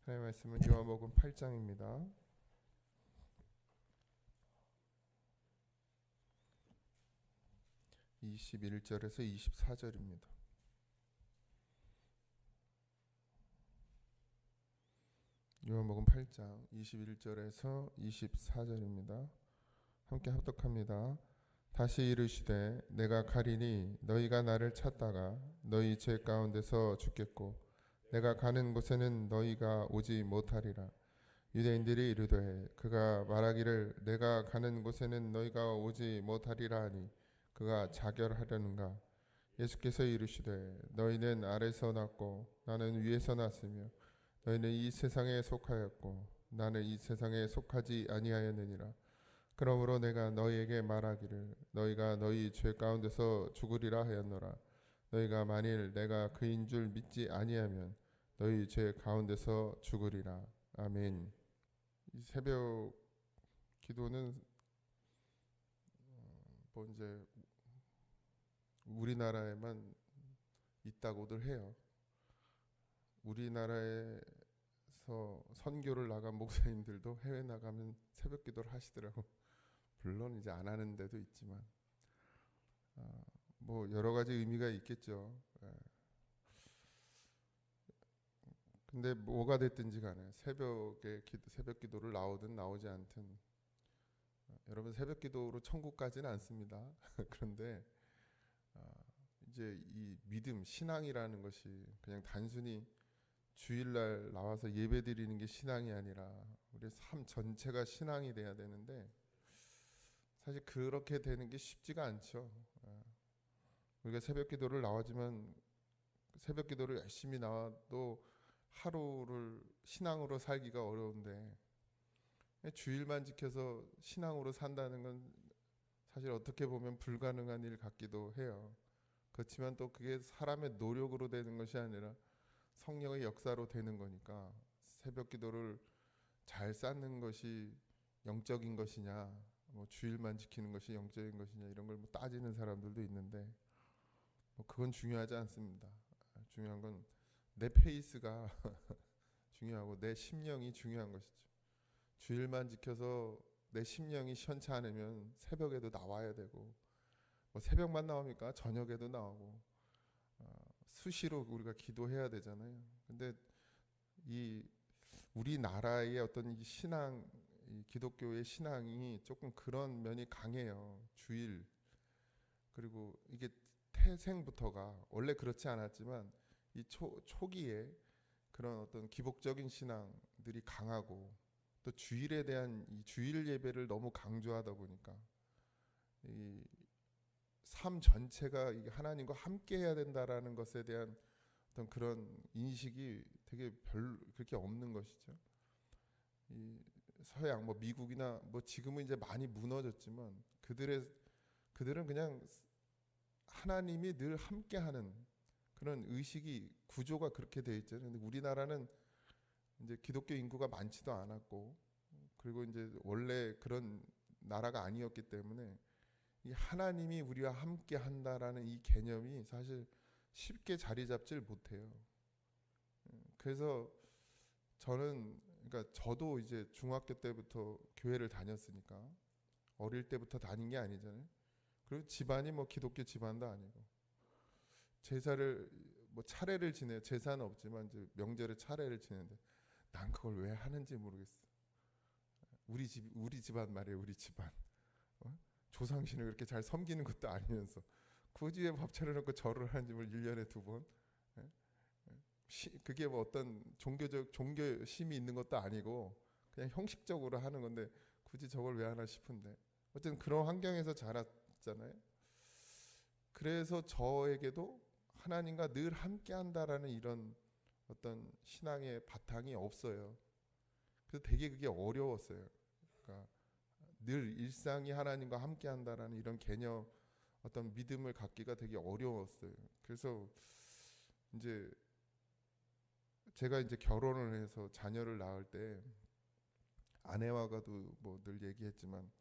하나님의 말씀은 요한복음 8장입니다. 21절에서 24절입니다. 요한복음 8장 21절에서 24절입니다. 함께 합독합니다. 다시 이르시되 내가 가리니 너희가 나를 찾다가 너희 죄 가운데서 죽겠고 내가 가는 곳에는 너희가 오지 못하리라. 유대인들이 이르되 그가 말하기를 내가 가는 곳에는 너희가 오지 못하리라 하니 그가 자결하려는가. 예수께서 이르시되 너희는 아래서 났고 나는 위에서 났으며 너희는 이 세상에 속하였고 나는 이 세상에 속하지 아니하였느니라. 그러므로 내가 너희에게 말하기를 너희가 너희 죄 가운데서 죽으리라 하였노라. 너희가 만일 내가 그인 줄 믿지 아니하면 너희 죄 가운데서 죽으리라. 아멘. 이 새벽 기도는 뭐 이제 우리나라에만 있다고들 해요. 우리나라에서 선교를 나간 목사님들도 해외 나가면 새벽 기도를 하시더라고. 물론 이제 안 하는 데도 있지만 뭐 여러 가지 의미가 있겠죠. 근데 뭐가 됐든지 간에 새벽 기도를 나오든 나오지 않든 여러분 새벽 기도로 천국 가지는 않습니다. 그런데 이제 이 믿음, 신앙이라는 것이 그냥 단순히 주일날 나와서 예배 드리는 게 신앙이 아니라 우리 삶 전체가 신앙이 돼야 되는데 사실 그렇게 되는 게 쉽지가 않죠. 우리가 새벽 기도를 나와지만 새벽 기도를 열심히 나와도 하루를 신앙으로 살기가 어려운데 주일만 지켜서 신앙으로 산다는 건 사실 어떻게 보면 불가능한 일 같기도 해요. 그렇지만 또 그게 사람의 노력으로 되는 것이 아니라 성령의 역사로 되는 거니까 새벽 기도를 잘 쌓는 것이 영적인 것이냐, 뭐 주일만 지키는 것이 영적인 것이냐 이런 걸 뭐 따지는 사람들도 있는데 뭐 그건 중요하지 않습니다. 중요한 건 내 페이스가 중요하고 내 심령이 중요한 것이죠. 주일만 지켜서 내 심령이 시원치 않으면 새벽에도 나와야 되고 뭐 새벽만 나옵니까? 저녁에도 나오고 수시로 우리가 기도해야 되잖아요. 근데 이 우리나라의 어떤 이 신앙, 이 기독교의 신앙이 조금 그런 면이 강해요. 주일 그리고 이게 태생부터가 원래 그렇지 않았지만 이 초기에 그런 어떤 기복적인 신앙들이 강하고 또 주일에 대한 이 주일 예배를 너무 강조하다 보니까 이 삶 전체가 하나님과 함께 해야 된다라는 것에 대한 어떤 그런 인식이 되게 그렇게 없는 것이죠. 이 서양 뭐 미국이나 뭐 지금은 이제 많이 무너졌지만 그들은 그냥 하나님이 늘 함께하는 그런 의식이 구조가 그렇게 돼 있잖아요. 근데 우리나라는 이제 기독교 인구가 많지도 않았고 그리고 이제 원래 그런 나라가 아니었기 때문에 이 하나님이 우리와 함께 한다라는 이 개념이 사실 쉽게 자리 잡질 못해요. 그래서 그러니까 저도 이제 중학교 때부터 교회를 다녔으니까 어릴 때부터 다닌 게 아니잖아요. 그리고 집안이 뭐 기독교 집안도 아니고 제사를 뭐 차례를 지내 제사는 없지만 이제 명절에 차례를 지내는데 난 그걸 왜 하는지 모르겠어. 우리 집안 말이에요. 우리 집안 조상신을 그렇게 잘 섬기는 것도 아니면서 굳이 왜 밥 차려놓고 절을 하는지 뭘 1년에 2번 그게 뭐 어떤 종교심이 있는 것도 아니고 그냥 형식적으로 하는 건데 굳이 저걸 왜 하나 싶은데 어쨌든 그런 환경에서 자랐잖아요. 그래서 저에게도 하나님과 늘 함께 한다라는 이런 어떤 신앙의 바탕이 없어요. 그래서 되게 그게 어려웠어요. 그러니까 늘 일상이 하나님과 함께 한다라는 이런 개념 어떤 믿음을 갖기가 되게 어려웠어요. 그래서 이제 제가 이제 결혼을 해서 자녀를 낳을 때 아내와가도 뭐 늘 얘기했지만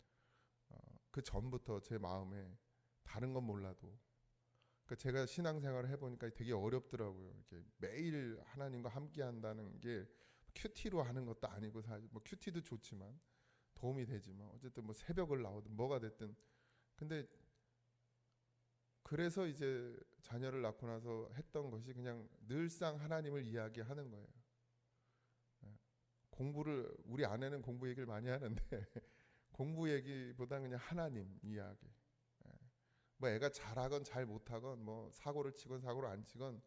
그 전부터 제 마음에 다른 건 몰라도 그러니까 제가 신앙생활을 해보니까 되게 어렵더라고요. 이렇게 매일 하나님과 함께 한다는 게 큐티로 하는 것도 아니고 사실 뭐 큐티도 좋지만 도움이 되지만 어쨌든 뭐 새벽을 나오든 뭐가 됐든 근데 그래서 이제 자녀를 낳고 나서 했던 것이 그냥 늘상 하나님을 이야기하는 거예요. 공부를 우리 아내는 공부 얘기를 많이 하는데 공부 얘기보다 그냥 하나님 이야기. 뭐 애가 잘하건 잘 못하건 뭐 사고를 치건 사고를 안 치건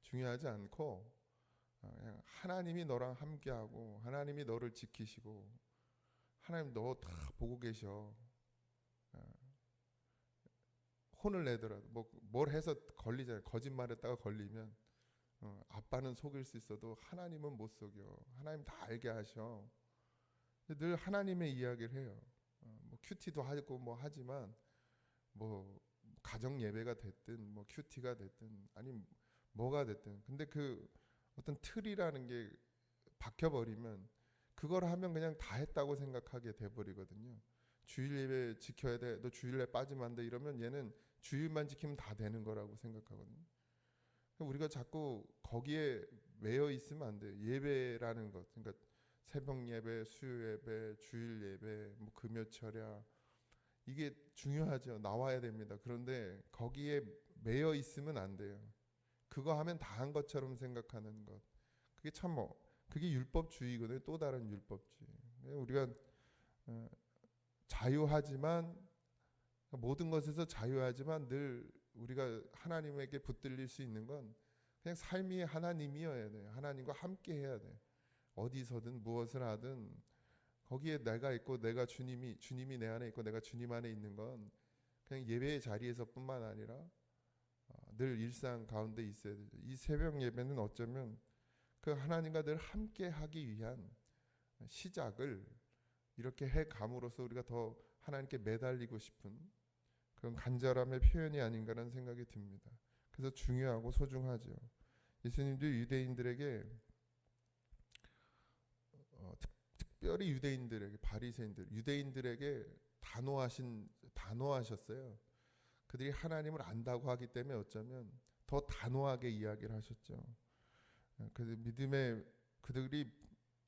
중요하지 않고 그냥 하나님이 너랑 함께하고 하나님이 너를 지키시고 하나님 너 다 보고 계셔. 혼을 내더라도 뭐 뭘 해서 걸리잖아요. 거짓말했다가 걸리면 아빠는 속일 수 있어도 하나님은 못 속여. 하나님 다 알게 하셔. 늘 하나님의 이야기를 해요. 뭐 큐티도 하고 뭐 하지만 뭐 가정 예배가 됐든 뭐 큐티가 됐든 아니 뭐가 됐든 근데 그 어떤 틀이라는 게 박혀버리면 그걸 하면 그냥 다 했다고 생각하게 돼버리거든요. 주일 예배 지켜야 돼. 너 주일에 빠지면 안 돼. 이러면 얘는 주일만 지키면 다 되는 거라고 생각하거든요. 우리가 자꾸 거기에 매여 있으면 안 돼요. 예배라는 것. 그러니까 새벽 예배, 수요 예배, 주일 예배, 뭐 금요 철야 이게 중요하죠. 나와야 됩니다. 그런데 거기에 매여 있으면 안 돼요. 그거 하면 다 한 것처럼 생각하는 것. 그게 참 그게 율법주의거든요. 또 다른 율법주의. 우리가 자유하지만 모든 것에서 자유하지만 늘 우리가 하나님에게 붙들릴 수 있는 건 그냥 삶이 하나님이어야 돼요. 하나님과 함께 해야 돼요. 어디서든 무엇을 하든 거기에 내가 있고 내가 주님이 내 안에 있고 내가 주님 안에 있는 건 그냥 예배의 자리에서뿐만 아니라 늘 일상 가운데 있어야 돼요. 이 새벽 예배는 어쩌면 그 하나님과 늘 함께 하기 위한 시작을 이렇게 해 감으로써 우리가 더 하나님께 매달리고 싶은 그런 간절함의 표현이 아닌가라는 생각이 듭니다. 그래서 중요하고 소중하죠. 예수님도 유대인들에게 특별히 유대인들에게 바리새인들 유대인들에게 단호하셨어요. 그들이 하나님을 안다고 하기 때문에 어쩌면 더 단호하게 이야기를 하셨죠. 그들이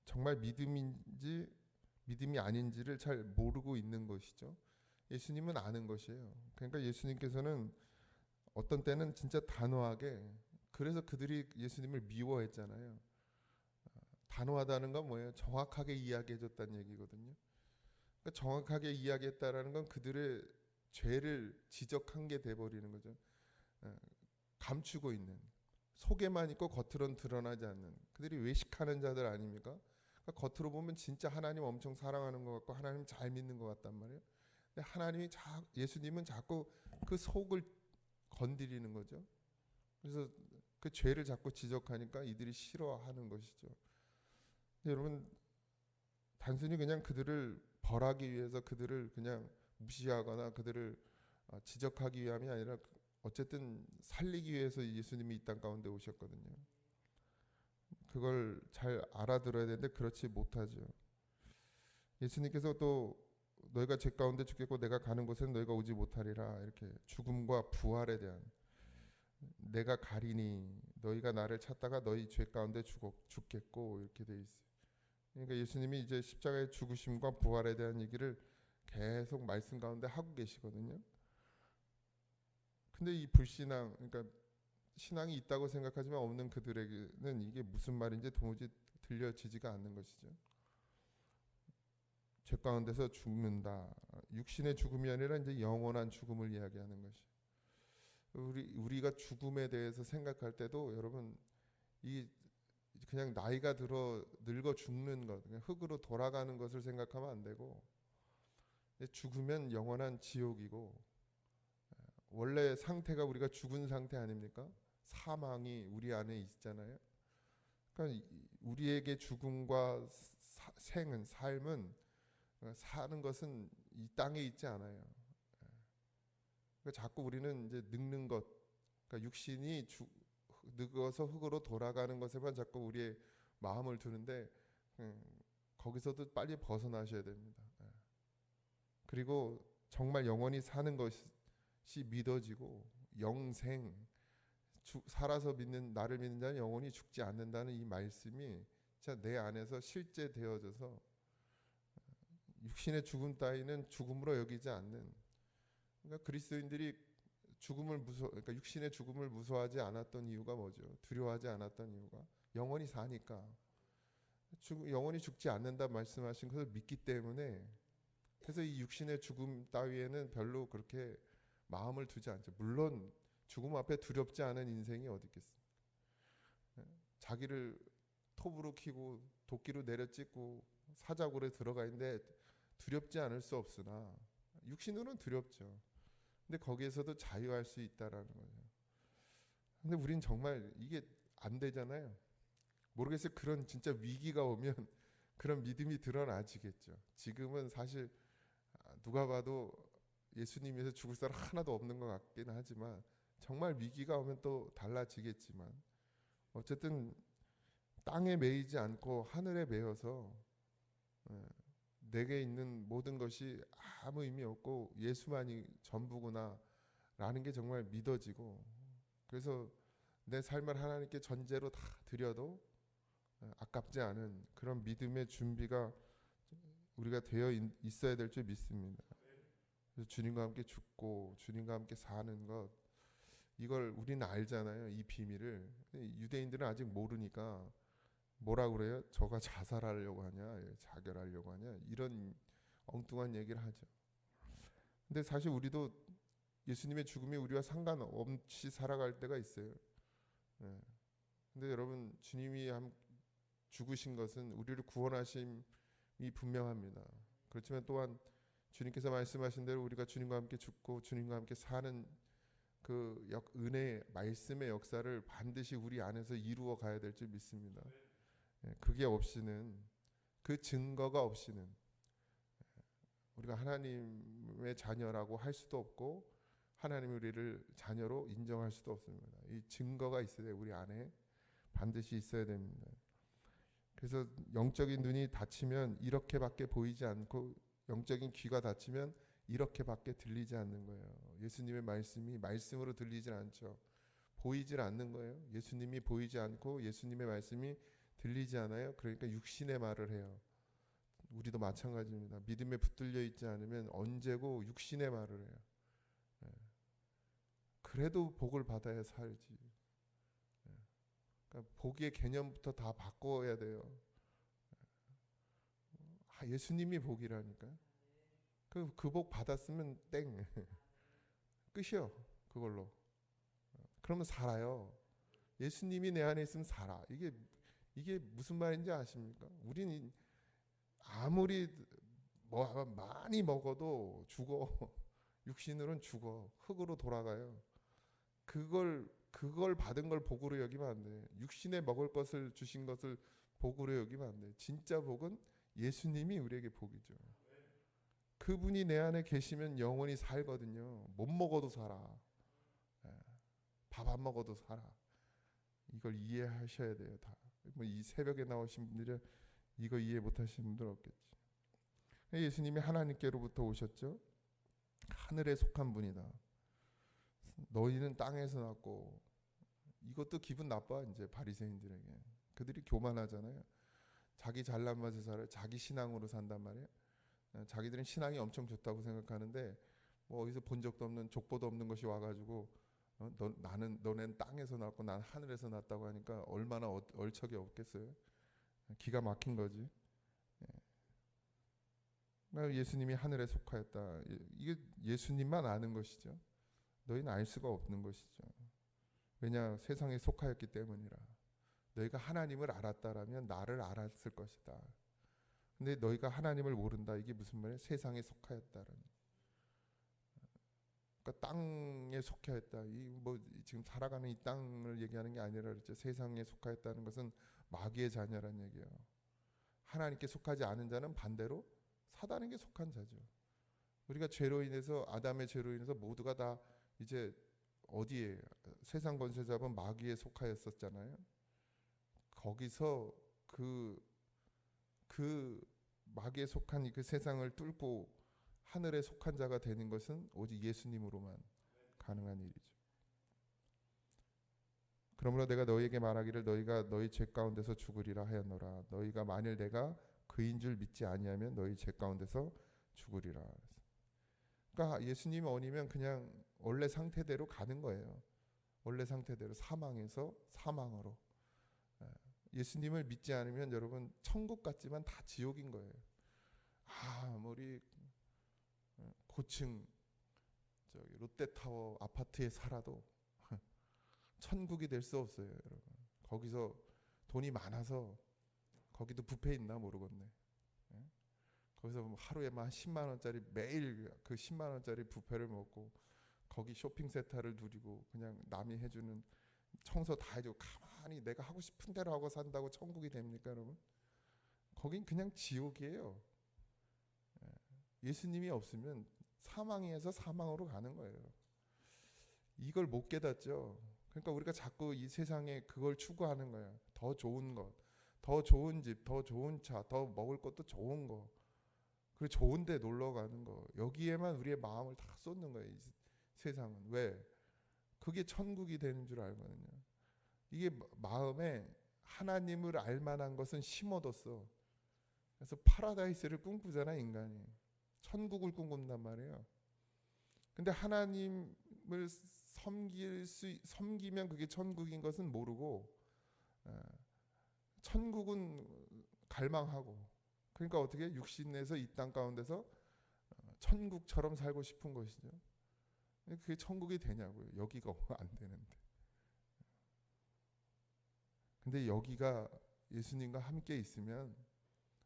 정말 믿음이 아닌지를 잘 모르고 있는 것이죠. 예수님은 아는 것이에요. 그러니까 예수님께서는 어떤 때는 진짜 단호하게 그래서 그들이 예수님을 미워했잖아요. 단호하다는 건 뭐예요? 정확하게 이야기해줬다는 얘기거든요. 그러니까 정확하게 이야기했다라는 건 그들의 죄를 지적한 게 돼버리는 거죠. 감추고 있는 속에만 있고 겉으로는 드러나지 않는 그들이 외식하는 자들 아닙니까? 그러니까 겉으로 보면 진짜 하나님 엄청 사랑하는 것 같고 하나님 잘 믿는 것 같단 말이에요. 근데 예수님은 자꾸 그 속을 건드리는 거죠. 그래서 그 죄를 자꾸 지적하니까 이들이 싫어하는 것이죠. 여러분 단순히 그냥 그들을 벌하기 위해서 그들을 그냥 무시하거나 그들을 지적하기 위함이 아니라 어쨌든 살리기 위해서 예수님이 이 땅 가운데 오셨거든요. 그걸 잘 알아들어야 되는데 그렇지 못하죠. 예수님께서 또 너희가 죄 가운데 죽겠고 내가 가는 곳에는 너희가 오지 못하리라 이렇게 죽음과 부활에 대한 내가 가리니 너희가 나를 찾다가 너희 죄 가운데 죽겠고 이렇게 돼 있어요. 그러니까 예수님이 이제 십자가의 죽으심과 부활에 대한 얘기를 계속 말씀 가운데 하고 계시거든요. 근데 이 불신앙, 그러니까 신앙이 있다고 생각하지만 없는 그들에게는 이게 무슨 말인지 도무지 들려지지가 않는 것이죠. 죄 가운데서 죽는다. 육신의 죽음이 아니라 이제 영원한 죽음을 이야기하는 것이. 우리가 죽음에 대해서 생각할 때도 여러분 이 그냥 나이가 들어 늙어 죽는 것, 그냥 흙으로 돌아가는 것을 생각하면 안 되고 죽으면 영원한 지옥이고 원래 상태가 우리가 죽은 상태 아닙니까? 사망이 우리 안에 있잖아요. 그러니까 우리에게 죽음과 삶은 사는 것은 이 땅에 있지 않아요. 그러니까 자꾸 우리는 이제 늙는 것, 그러니까 육신이 늙어서 흙으로 돌아가는 것에만 자꾸 우리의 마음을 두는데 거기서도 빨리 벗어나셔야 됩니다. 그리고 정말 영원히 사는 것이 믿어지고 영생 살아서 나를 믿는 자는 영원히 죽지 않는다는 이 말씀이 진짜 내 안에서 실제 되어져서 육신의 죽음 따위는 죽음으로 여기지 않는, 그러니까 그리스도인들이 그러니까 육신의 죽음을 무서워하지 않았던 이유가 뭐죠? 두려워하지 않았던 이유가 영원히 사니까, 영원히 죽지 않는다 말씀하신 것을 믿기 때문에, 그래서 이 육신의 죽음 따위에는 별로 그렇게 마음을 두지 않죠. 물론 죽음 앞에 두렵지 않은 인생이 어디 있겠습니까? 자기를 톱으로 키고 도끼로 내려찍고 사자굴에 들어가 있는데 두렵지 않을 수 없으나 육신으로는 두렵죠. 근데 거기에서도 자유할 수 있다라는 거죠. 근데 우린 정말 이게 안 되잖아요. 모르겠어요. 그런 진짜 위기가 오면 그런 믿음이 드러나지겠죠. 지금은 사실 누가 봐도 예수님에서 죽을 사람 하나도 없는 것 같긴 하지만, 정말 위기가 오면 또 달라지겠지만, 어쨌든 땅에 매이지 않고 하늘에 매여서 내게 있는 모든 것이 아무 의미 없고 예수만이 전부구나 라는 게 정말 믿어지고, 그래서 내 삶을 하나님께 전제로 다 드려도 아깝지 않은 그런 믿음의 준비가 우리가 되어 있어야 될 줄 믿습니다. 그래서 주님과 함께 죽고 주님과 함께 사는 것, 이걸 우리는 알잖아요. 이 비밀을. 유대인들은 아직 모르니까 뭐라 그래요? 저가 자살하려고 하냐, 자결하려고 하냐, 이런 엉뚱한 얘기를 하죠. 근데 사실 우리도 예수님의 죽음이 우리와 상관없이 살아갈 때가 있어요. 근데 여러분, 주님이 죽으신 것은 우리를 구원하심이 분명합니다. 그렇지만 또한 주님께서 말씀하신 대로 우리가 주님과 함께 죽고 주님과 함께 사는 그 은혜의 말씀의 역사를 반드시 우리 안에서 이루어 가야 될 줄 믿습니다. 그게 없이는, 그 증거가 없이는 우리가 하나님의 자녀라고 할 수도 없고 하나님이 우리를 자녀로 인정할 수도 없습니다. 이 증거가 있어야 돼요. 우리 안에 반드시 있어야 됩니다. 그래서 영적인 눈이 닫히면 이렇게밖에 보이지 않고, 영적인 귀가 닫히면 이렇게밖에 들리지 않는 거예요. 예수님의 말씀이 말씀으로 들리질 않죠. 보이질 않는 거예요. 예수님이 보이지 않고 예수님의 말씀이 들리지 않아요. 그러니까 육신의 말을 해요. 우리도 마찬가지입니다. 믿음에 붙들려 있지 않으면 언제고 육신의 말을 해요. 그래도 복을 받아야 살지. 그러니까 복의 개념부터 다 바꿔야 돼요. 예수님이 복이라니까. 그 복 받았으면 땡. 끝이요. 그걸로. 그러면 살아요. 예수님이 내 안에 있으면 살아. 이게 무슨 말인지 아십니까? 우리는 아무리 많이 먹어도 죽어. 육신으로는 죽어. 흙으로 돌아가요. 그걸 받은 걸 복으로 여기면 안 돼. 육신에 먹을 것을 주신 것을 복으로 여기면 안 돼. 진짜 복은 예수님이 우리에게 복이죠. 그분이 내 안에 계시면 영원히 살거든요. 못 먹어도 살아. 밥 안 먹어도 살아. 이걸 이해하셔야 돼요. 다. 이 새벽에 나오신 분들은 이거 이해 못하시는 분들 없겠지. 예수님이 하나님께로부터 오셨죠. 하늘에 속한 분이다. 너희는 땅에서 났고, 이것도 기분 나빠. 이제 바리새인들에게. 그들이 교만하잖아요. 자기 잘난 맛에 살아요. 자기 신앙으로 산단 말이에요. 자기들은 신앙이 엄청 좋다고 생각하는데, 뭐 어디서 본 적도 없는 족보도 없는 것이 와가지고 너넨 땅에서 났고 난 하늘에서 났다고 하니까 얼마나 얼척이 없겠어요. 기가 막힌 거지. 예수님이 하늘에 속하였다. 이게 예수님만 아는 것이죠. 너희는 알 수가 없는 것이죠. 왜냐, 세상에 속하였기 때문이라. 너희가 하나님을 알았다라면 나를 알았을 것이다. 근데 너희가 하나님을 모른다. 이게 무슨 말이에요? 세상에 속하였다라는. 그러니까 땅에 속하였다. 이 뭐 지금 살아가는 이 땅을 얘기하는 게 아니라 그랬죠. 세상에 속하였다는 것은 마귀의 자녀란 얘기예요. 하나님께 속하지 않은 자는 반대로 사단에게 속한 자죠. 우리가 죄로 인해서, 아담의 죄로 인해서 모두가 다 이제 어디에, 세상 권세 잡은 마귀에 속하였었잖아요. 거기서 그 마귀에 속한 그 세상을 뚫고 하늘에 속한 자가 되는 것은 오직 예수님으로만 가능한 일이죠. 그러므로 내가 너희에게 말하기를 너희가 너희 죄 가운데서 죽으리라 하였노라. 너희가 만일 내가 그인 줄 믿지 아니하면 너희 죄 가운데서 죽으리라. 그러니까 예수님 원이면 그냥 원래 상태대로 가는 거예요. 원래 상태대로 사망에서 사망으로. 예수님을 믿지 않으면 여러분 천국 같지만 다 지옥인 거예요. 아무리 고층 저기 롯데타워 아파트에 살아도 천국이 될 수 없어요, 여러분. 거기서 돈이 많아서 거기도 뷔페 있나 모르겠네. 거기서 뭐 하루에만 10만 원짜리 매일 그 10만 원짜리 뷔페를 먹고 거기 쇼핑센터를 누리고 그냥 남이 해주는 청소 다 해주고 가만히 내가 하고 싶은 대로 하고 산다고 천국이 됩니까, 여러분? 거긴 그냥 지옥이에요. 예수님이 없으면 사망에서 사망으로 가는 거예요. 이걸 못 깨닫죠. 그러니까 우리가 자꾸 이 세상에 그걸 추구하는 거예요. 더 좋은 것, 더 좋은 집, 더 좋은 차, 더 먹을 것도 좋은 거, 그리고 좋은 데 놀러 가는 거, 여기에만 우리의 마음을 다 쏟는 거예요. 이 세상은. 왜? 그게 천국이 되는 줄 알거든요. 이게 마음에 하나님을 알만한 것은 심어뒀어. 그래서 파라다이스를 꿈꾸잖아, 인간이. 천국을 꿈꾼단 말이에요. 근데 하나님을 섬기면 그게 천국인 것은 모르고 천국은 갈망하고, 그러니까 어떻게 육신에서 이 땅 가운데서 천국처럼 살고 싶은 것이죠. 그게 천국이 되냐고요. 여기가 안 되는데. 근데 여기가 예수님과 함께 있으면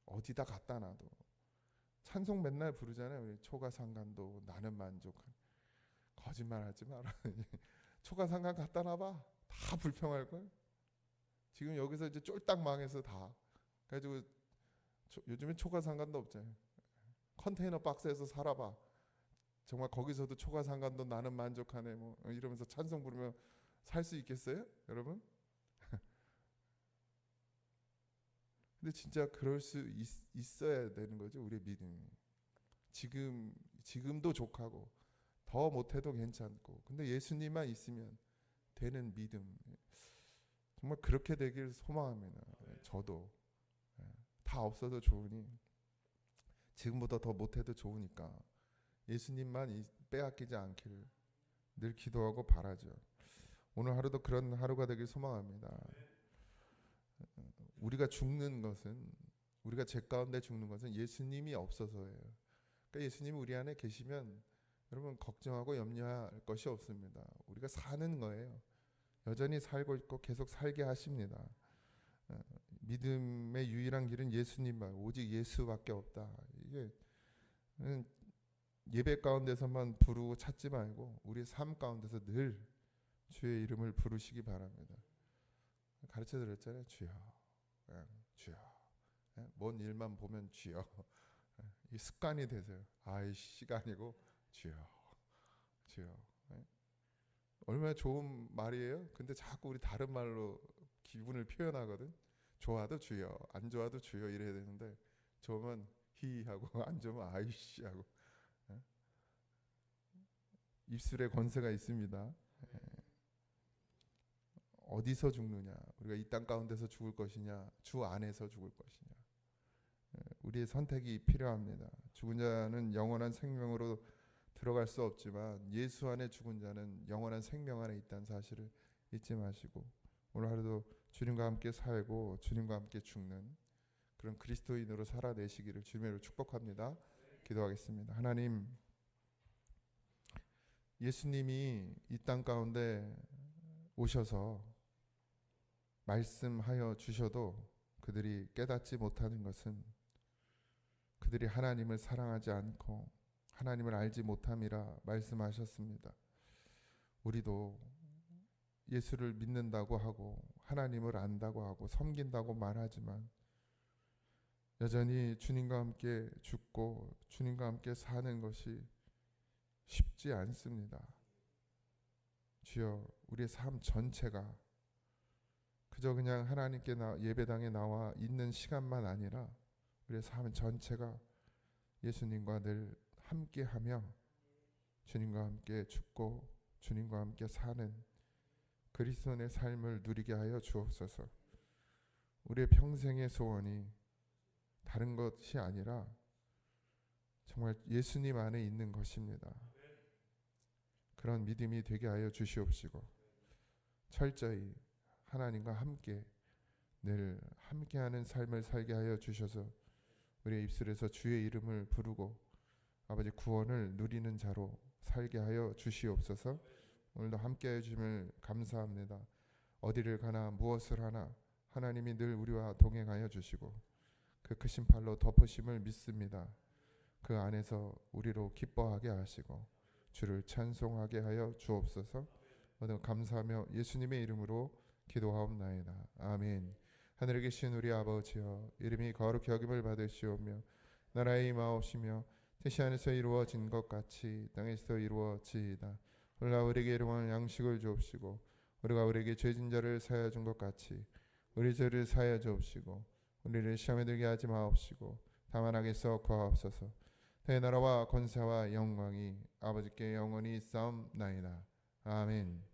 어디다 갖다 놔도 찬송 맨날 부르잖아요. 우리 초가상간도 나는 만족한. 거짓말하지 마라. 초가상간 갖다 놔봐. 다 불평할 걸. 지금 여기서 이제 쫄딱 망해서 다. 그래가지고 요즘에 초가상간도 없잖아요. 컨테이너 박스에서 살아봐. 정말 거기서도 초가상간도 나는 만족하네 뭐 이러면서 찬송 부르면 살 수 있겠어요, 여러분? 근데 진짜 그럴 수 있어야 되는 거죠, 우리의 믿음이. 지금도 족하고 더 못해도 괜찮고, 근데 예수님만 있으면 되는 믿음. 정말 그렇게 되길 소망합니다. 저도. 다 없어도 좋으니, 지금보다 더 못해도 좋으니까 예수님만 빼앗기지 않기를 늘 기도하고 바라죠. 오늘 하루도 그런 하루가 되길 소망합니다. 우리가 죽는 것은, 우리가 죄 가운데 죽는 것은 예수님이 없어서예요. 그러니까 예수님이 우리 안에 계시면 여러분 걱정하고 염려할 것이 없습니다. 우리가 사는 거예요. 여전히 살고 있고 계속 살게 하십니다. 믿음의 유일한 길은 예수님만, 오직 예수밖에 없다. 이게 예배 가운데서만 부르고 찾지 말고 우리 삶 가운데서 늘 주의 이름을 부르시기 바랍니다. 가르쳐 드렸잖아요. 주여, 주여. 뭔 일만 보면 주여. 이 습관이 되세요. 아이씨가 아니고 주여, 주여. 얼마나 좋은 말이에요. 근데 자꾸 우리 다른 말로 기분을 표현하거든. 좋아도 주여, 안 좋아도 주여 이래야 되는데, 좋으면 히 하고 안 좋으면 아이씨 하고. 입술에 권세가 있습니다. 어디서 죽느냐? 우리가 이 땅 가운데서 죽을 것이냐, 주 안에서 죽을 것이냐. 우리의 선택이 필요합니다. 죽은 자는 영원한 생명으로 들어갈 수 없지만 예수 안에 죽은 자는 영원한 생명 안에 있다는 사실을 잊지 마시고, 오늘 하루도 주님과 함께 살고 주님과 함께 죽는 그런 그리스도인으로 살아내시기를 주님으로 축복합니다. 기도하겠습니다. 하나님, 예수님이 이 땅 가운데 오셔서 말씀하여 주셔도 그들이 깨닫지 못하는 것은 그들이 하나님을 사랑하지 않고 하나님을 알지 못함이라 말씀하셨습니다. 우리도 예수를 믿는다고 하고 하나님을 안다고 하고 섬긴다고 말하지만 여전히 주님과 함께 죽고 주님과 함께 사는 것이 쉽지 않습니다. 주여, 우리의 삶 전체가 그저 그냥 하나님께 예배당에 나와 있는 시간만 아니라 우리의 삶 전체가 예수님과 늘 함께하며 주님과 함께 죽고 주님과 함께 사는 그리스도의 삶을 누리게 하여 주옵소서. 우리의 평생의 소원이 다른 것이 아니라 정말 예수님 안에 있는 것입니다. 그런 믿음이 되게 하여 주시옵시고 철저히 하나님과 함께 늘 함께하는 삶을 살게 하여 주셔서 우리의 입술에서 주의 이름을 부르고 아버지 구원을 누리는 자로 살게 하여 주시옵소서. 오늘도 함께해 주심을 감사합니다. 어디를 가나 무엇을 하나 하나님이 늘 우리와 동행하여 주시고 그 크신 팔로 덮으심을 믿습니다. 그 안에서 우리로 기뻐하게 하시고 주를 찬송하게 하여 주옵소서. 모두 감사하며 예수님의 이름으로 기도하옵나이다. 아멘. 하늘에 계신 우리 아버지여, 이름이 거룩히 여김을 받으시오며 나라의 임하옵시며 뜻이 하늘에서 이루어진 것 같이 땅에서도 이루어지이다. 오늘날 우리에게 일용할 양식을 주옵시고 우리가 우리에게 죄진 자를 사하여 준 것 같이 우리 죄를 사하여 주옵시고 우리를 시험에 들게 하지 마옵시고 다만 악에서 구하옵소서. 내 나라와 권세와 영광이 아버지께 영원히 있사옵나이다. 아멘.